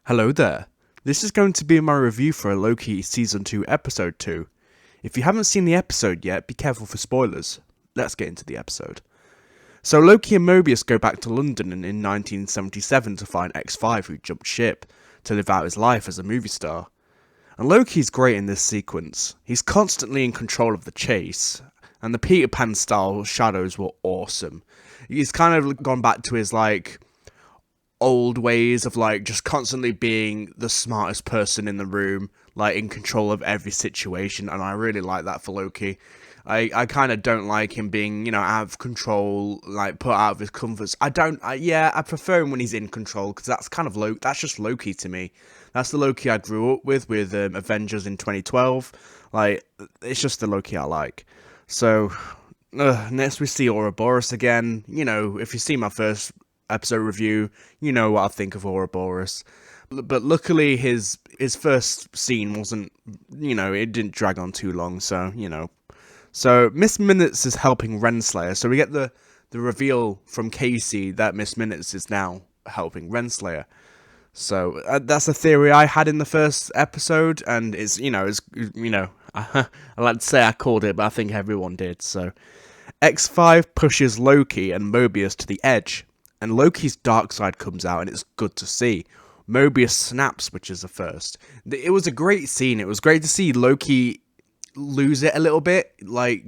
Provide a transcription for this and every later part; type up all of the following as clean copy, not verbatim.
Hello there. This is going to be my review for Loki Season 2 Episode 2. If you haven't seen the episode yet, be careful for spoilers. Let's get into the episode. So Loki and Mobius go back to London in 1977 to find X5 who jumped ship to live out his life as a movie star. And Loki's great in this sequence. He's constantly in control of the chase, and the Peter Pan style shadows were awesome. He's kind of gone back to his old ways of just constantly being the smartest person in the room, in control of every situation, and I really like that for Loki. I kind of don't like him being, out of control, put out of his comforts. I prefer him when he's in control, because that's kind of that's just Loki to me. That's the Loki I grew up with Avengers in 2012. It's just the Loki I like. So, next we see Ouroboros again. If you see my first episode review, you know what I think of Ouroboros. But luckily his first scene wasn't, it didn't drag on too long, so, So Miss Minutes is helping Renslayer, so we get the reveal from Casey that Miss Minutes is now helping Renslayer. So that's a theory I had in the first episode, and I like to say I called it, but I think everyone did. So X5 pushes Loki and Mobius to the edge, and Loki's dark side comes out, and it's good to see. Mobius snaps, which is the first. It was a great scene. It was great to see Loki lose it a little bit,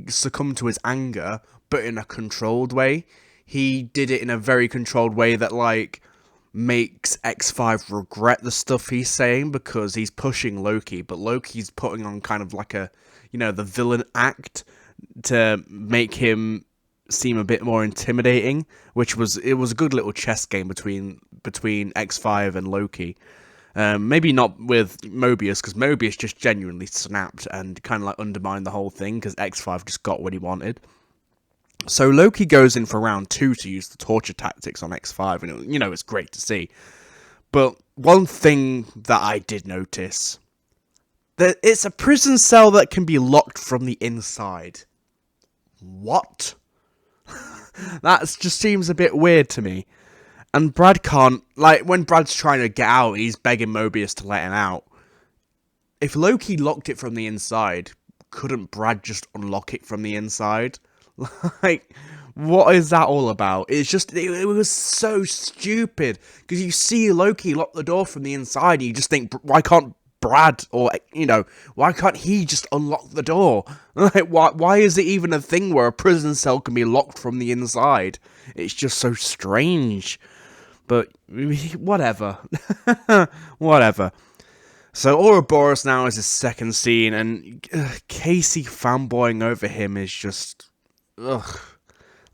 succumb to his anger, but in a controlled way. He did it in a very controlled way that, makes X5 regret the stuff he's saying, because he's pushing Loki, but Loki's putting on kind of the villain act to make him seem a bit more intimidating, it was a good little chess game between X5 and Loki. Maybe not with Mobius, because Mobius just genuinely snapped and kind of undermined the whole thing, because X5 just got what he wanted. So Loki goes in for round 2 to use the torture tactics on X5, and it's great to see. But one thing that I did notice, that it's a prison cell that can be locked from the inside. What? That just seems a bit weird to me. And Brad can't, when Brad's trying to get out, he's begging Mobius to let him out. If Loki locked it from the inside, couldn't Brad just unlock it from the inside? What is that all about? It's just, it was so stupid. Because you see Loki lock the door from the inside, and you just think, why can't Brad, or, why can't he just unlock the door? Why is it even a thing where a prison cell can be locked from the inside? It's just so strange. But, whatever. Whatever. So, Ouroboros now is his second scene, and Casey fanboying over him is just... Ugh.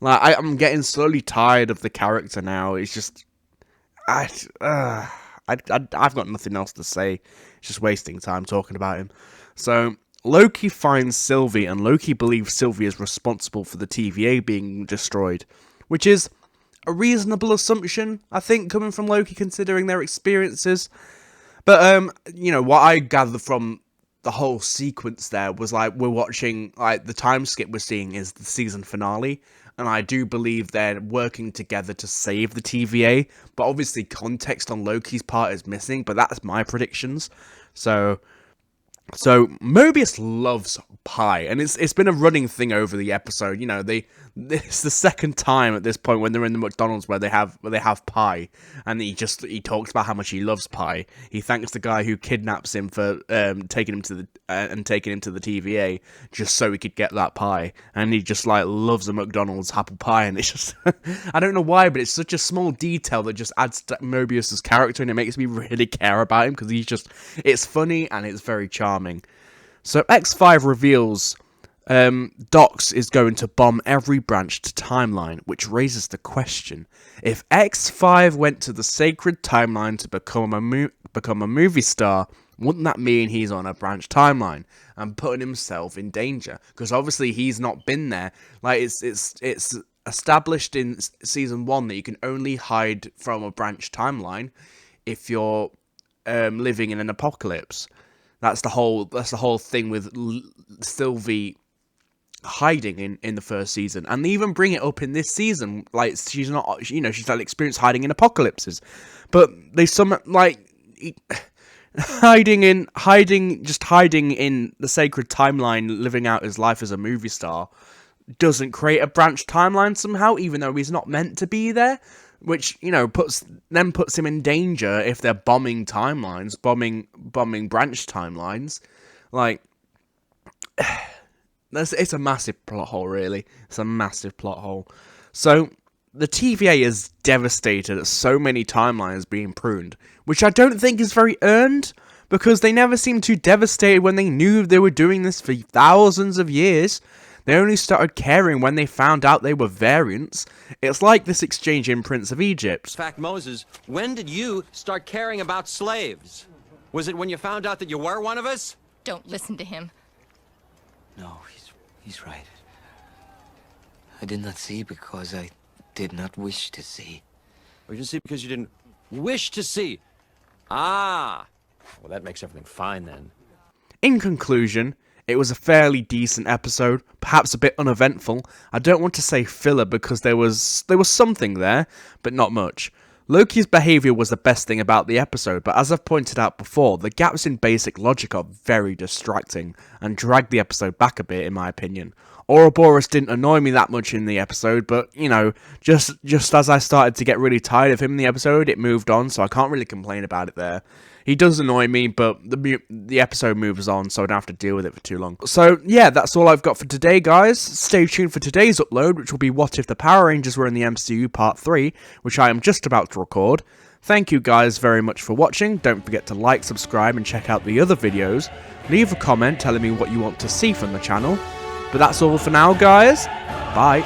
I'm getting slowly tired of the character now. It's just... I've got nothing else to say. It's just wasting time talking about him. So, Loki finds Sylvie, and Loki believes Sylvie is responsible for the TVA being destroyed, which is a reasonable assumption, I think, coming from Loki, considering their experiences. But, what I gather from the whole sequence there was, we're watching, the time skip we're seeing is the season finale, and I do believe they're working together to save the TVA, but obviously context on Loki's part is missing, but that's my predictions. So Mobius loves pie, and it's been a running thing over the episode. It's the second time at this point when they're in the McDonald's where they have pie, and he talks about how much he loves pie. He thanks the guy who kidnaps him for taking him to the TVA just so he could get that pie, and he just loves a McDonald's apple pie, and it's just I don't know why, but it's such a small detail that just adds to Mobius's character, and it makes me really care about him, because it's funny and it's very charming. So X5 reveals Docs is going to bomb every branched timeline, which raises the question: if X5 went to the sacred timeline to become a movie star, wouldn't that mean he's on a branched timeline and putting himself in danger? Because obviously he's not been there. It's established in season 1 that you can only hide from a branched timeline if you're living in an apocalypse. That's the whole thing with Sylvie hiding in the first season, and they even bring it up in this season. She's not, she's experienced hiding in apocalypses, but they hiding in the sacred timeline, living out his life as a movie star, doesn't create a branch timeline somehow, even though he's not meant to be there, which, you know, puts him in danger if they're bombing timelines, bombing branch timelines. Like, it's a massive plot hole, really. It's a massive plot hole. So the TVA is devastated at so many timelines being pruned, which I don't think is very earned, because they never seemed too devastated when they knew they were doing this for thousands of years. They only started caring when they found out they were variants. It's like this exchange in Prince of Egypt. In fact, Moses, when did you start caring about slaves? Was it when you found out that you were one of us? Don't listen to him. No, he's right. I did not see because I did not wish to see. Or you didn't see because you didn't wish to see? Ah! Well, that makes everything fine then. In conclusion, it was a fairly decent episode, perhaps a bit uneventful. I don't want to say filler because there was something there, but not much. Loki's behaviour was the best thing about the episode, but as I've pointed out before, the gaps in basic logic are very distracting and drag the episode back a bit, in my opinion. Ouroboros didn't annoy me that much in the episode, but, you know, just as I started to get really tired of him in the episode, it moved on, so I can't really complain about it there. He does annoy me, but the episode moves on, so I don't have to deal with it for too long. So, yeah, that's all I've got for today, guys. Stay tuned for today's upload, which will be What If the Power Rangers Were in the MCU Part 3, which I am just about to record. Thank you guys very much for watching. Don't forget to like, subscribe, and check out the other videos. Leave a comment telling me what you want to see from the channel. But that's all for now, guys. Bye.